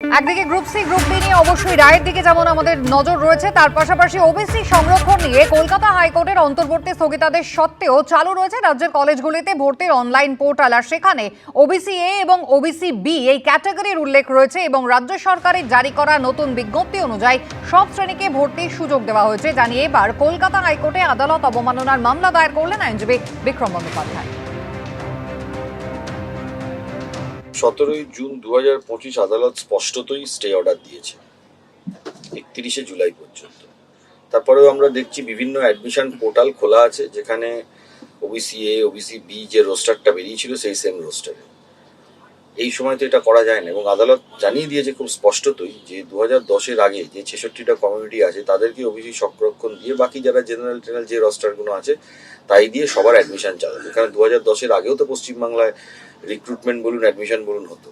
একদিকে group C group B নিয়ে অবশ্যই রায়ের দিকে যেমন আমাদের নজর রয়েছে, তার পাশাপাশি ওবিসি সংরক্ষণ নিয়ে কলকাতা হাইকোর্টের অন্তর্বর্তী স্থগিতাদেশ সত্ত্বেও চালু রয়েছে রাজ্যের কলেজগুলিতে ভর্তির অনলাইন পোর্টাল। আর সেখানে ওবিসি এ এবং ওবিসি বি এই ক্যাটাগরির উল্লেখ রয়েছে এবং রাজ্য সরকারের জারি করা নতুন বিজ্ঞপ্তি অনুযায়ী সব শ্রেণীকে ভর্তির সুযোগ দেওয়া হয়েছে, জানিয়ে এবার কলকাতা হাইকোর্টে আদালত অবমাননার মামলা দায়ের করলেন আইনজীবী বিক্রম বন্দ্যোপাধ্যায়। 17 জুন 2025 আদালত স্পষ্টতই স্টে অর্ডার দিয়েছে 31 জুলাই পর্যন্ত। তারপরেও আমরা দেখছি বিভিন্ন অ্যাডমিশন পোর্টাল খোলা আছে, যেখানে ওবিসি এ ওবিসি বি যে রোস্টারটা বেরিয়েছিল সেই সেম রোস্টারে। এই সময় তো এটা করা যায় না এবং আদালত জানিয়ে দিয়েছে খুব স্পষ্টতই যে 2010-এর আগে যে 66টা কমিউনিটি আছে তাদেরকে ওবিসি সংরক্ষণ দিয়ে বাকি যারা জেনারেল যে রোস্টারগুলো আছে তাই দিয়ে সবার অ্যাডমিশন চালাবে। কারণ 2010-এর আগেও তো পশ্চিমবাংলায় রিক্রুটমেন্ট বলুন অ্যাডমিশন বলুন হতো।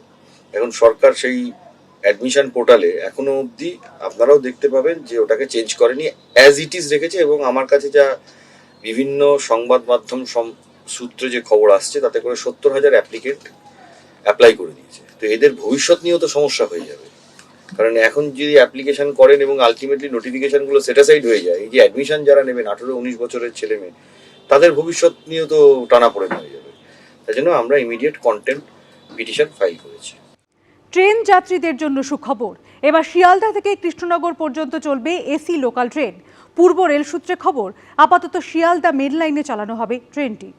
এখন সরকার সেই অ্যাডমিশন পোর্টালে এখনো অবধি আপনারাও দেখতে পাবেন যে ওটাকে চেঞ্জ করেনি, অ্যাজ ইট ইজ রেখেছে। এবং আমার কাছে যা বিভিন্ন সংবাদ মাধ্যম সূত্রে যে খবর আসছে তাতে করে 70,000 অ্যাপ্লিকেন্ট অ্যাপ্লাই করে দিয়েছে। তো এদের ভবিষ্যৎ নিয়েও তো সমস্যা হয়ে যাবে, কারণ এখন যদি অ্যাপ্লিকেশন করেন এবং আলটিমেটলি নোটিফিকেশনগুলো সেটাসাইড হয়ে যায়, এই যে অ্যাডমিশন যারা নেবেন 18-19 বছরের ছেলে মেয়ে, তাদের ভবিষ্যৎ নিয়েও তো টানাপোড়েন হয়ে যাবে। তাই জন্য আমরা ইমিডিয়েট কন্টেম্প্ট পিটিশন ফাইল করেছি। ট্রেন যাত্রীদের জন্য সুখবর, এবার শিয়ালদা থেকে কৃষ্ণনগর পর্যন্ত চলবে এসি লোকাল ট্রেন। পূর্ব রেল সূত্রে খবর, আপাতত শিয়ালদা মেন লাইনে চালানো হবে ট্রেনটি।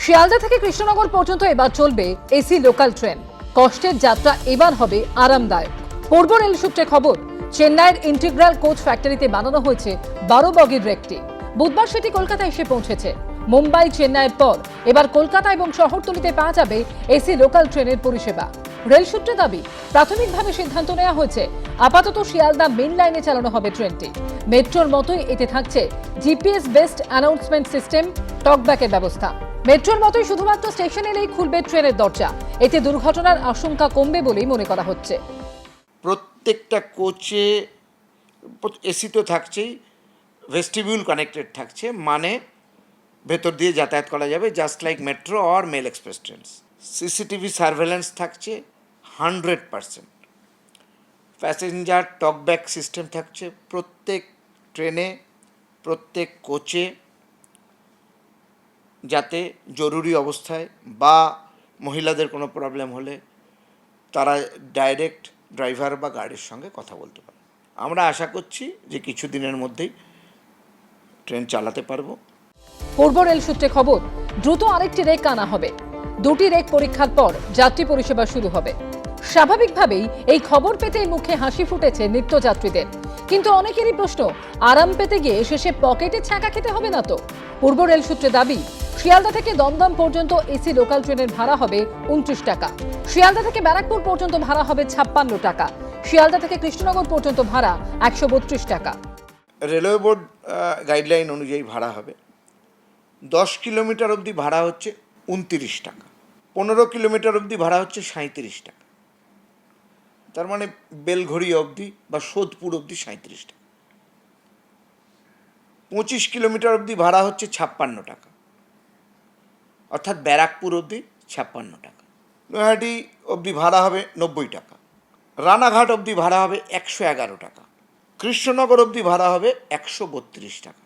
শিয়ালদা থেকে কৃষ্ণনগর পর্যন্ত এবার চলবে এসি লোকাল ট্রেন। কষ্টের যাত্রা এবার হবে আরামদায়ক। পূর্ব রেল সূত্রে খবর, চেন্নাইয়ের ইন্টিগ্রাল কোচ ফ্যাক্টরিতে বানানো হয়েছে 12 বগির রেকটি। বুধবার সেটি কলকাতায় এসে পৌঁছেছে। মুম্বাই চেন্নাইয়ের পর এবার কলকাতা এবং শহরতলিতে পাওয়া যাবে এসি লোকাল ট্রেনের পরিষেবা। রেল সূত্রে দাবি, প্রাথমিকভাবে সিদ্ধান্ত নেওয়া হয়েছে আপাতত শিয়ালদা মেন লাইনে চালানো হবে ট্রেনটি। মেট্রোর মতোই এতে থাকছে জিপিএস বেসড অ্যানাউন্সমেন্ট সিস্টেম, টকব্যাকের ব্যবস্থা। মেট্রোর মতোই শুধুমাত্র স্টেশন এলেই খুলবে ট্রেনের দরজা। এতে দুর্ঘটনার আশঙ্কা কমবে বলেই মনে করা হচ্ছে। প্রত্যেকটা কোচে এসি তো থাকছেই, ভেস্টিবিউল কানেক্টেড থাকছে, মানে ভেতর দিয়ে যাতায়াত করা যাবে, just like metro or mail express train. CCTV surveillance থাকছে 100%। প্যাসেঞ্জার টকব্যাক সিস্টেম থাকছে প্রত্যেক ট্রেনে, প্রত্যেক কোচে, যাতে জরুরি অবস্থায় বা মহিলাদের কোনো প্রবলেম হলে তারা ডাইরেক্ট ড্রাইভার বা গাড়ির সঙ্গে কথা বলতে পারে। আমরা আশা করছি যে কিছুদিনের মধ্যেই ট্রেন চালাতে পারবো। পূর্ব রেল সূত্রে খবর, দ্রুত আরেকটি রেক আনা হবে। 2টি রেক পরীক্ষার পর যাত্রী পরিষেবা শুরু হবে। স্বাভাবিকভাবেই এই খবর পেতে মুখে হাসি ফুটেছে নিত্যযাত্রীদের, কিন্তু অনেকেরই প্রশ্ন, আরাম পেতে গিয়ে শেষে পকেটে ছ্যাঁকা খেতে হবে না তো? পূর্ব রেল সূত্রে দাবি, শিয়ালদা থেকে দমদম পর্যন্ত এসি লোকাল ট্রেনের ভাড়া হবে 29 টাকা। শিয়ালদা থেকে ব্যারাকপুর পর্যন্ত ভাড়া হবে 56 টাকা। শিয়ালদা থেকে কৃষ্ণনগর পর্যন্ত ভাড়া 132 টাকা। রেলওয়ে বোর্ড গাইডলাইন অনুযায়ী ভাড়া হবে। 10 কিলোমিটার অবধি ভাড়া হচ্ছে 29 টাকা, 15 কিলোমিটার অবধি ভাড়া হচ্ছে 37 টাকা। তার মানে বেলঘড়ি অবধি বা সোদপুর অবধি 37 টাকা। 25 কিলোমিটার অবধি ভাড়া হচ্ছে 56 টাকা, অর্থাৎ ব্যারাকপুর অবধি 56 টাকা। নৈহাটি অবধি ভাড়া হবে 90 টাকা। রানাঘাট অবধি ভাড়া হবে 111 টাকা। কৃষ্ণনগর অবধি ভাড়া হবে 132 টাকা।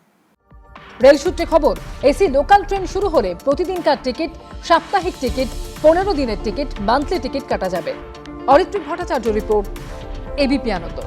রেল সূত্রে খবর, এসি লোকাল ট্রেন শুরু হলে প্রতিদিনকার টিকিট, সাপ্তাহিক টিকিট, 15 দিনের টিকিট, মান্থলি টিকিট কাটা যাবে। অরিত্রিক ভট্টাচার্য রিপোর্ট, এবিপি আনন্দ।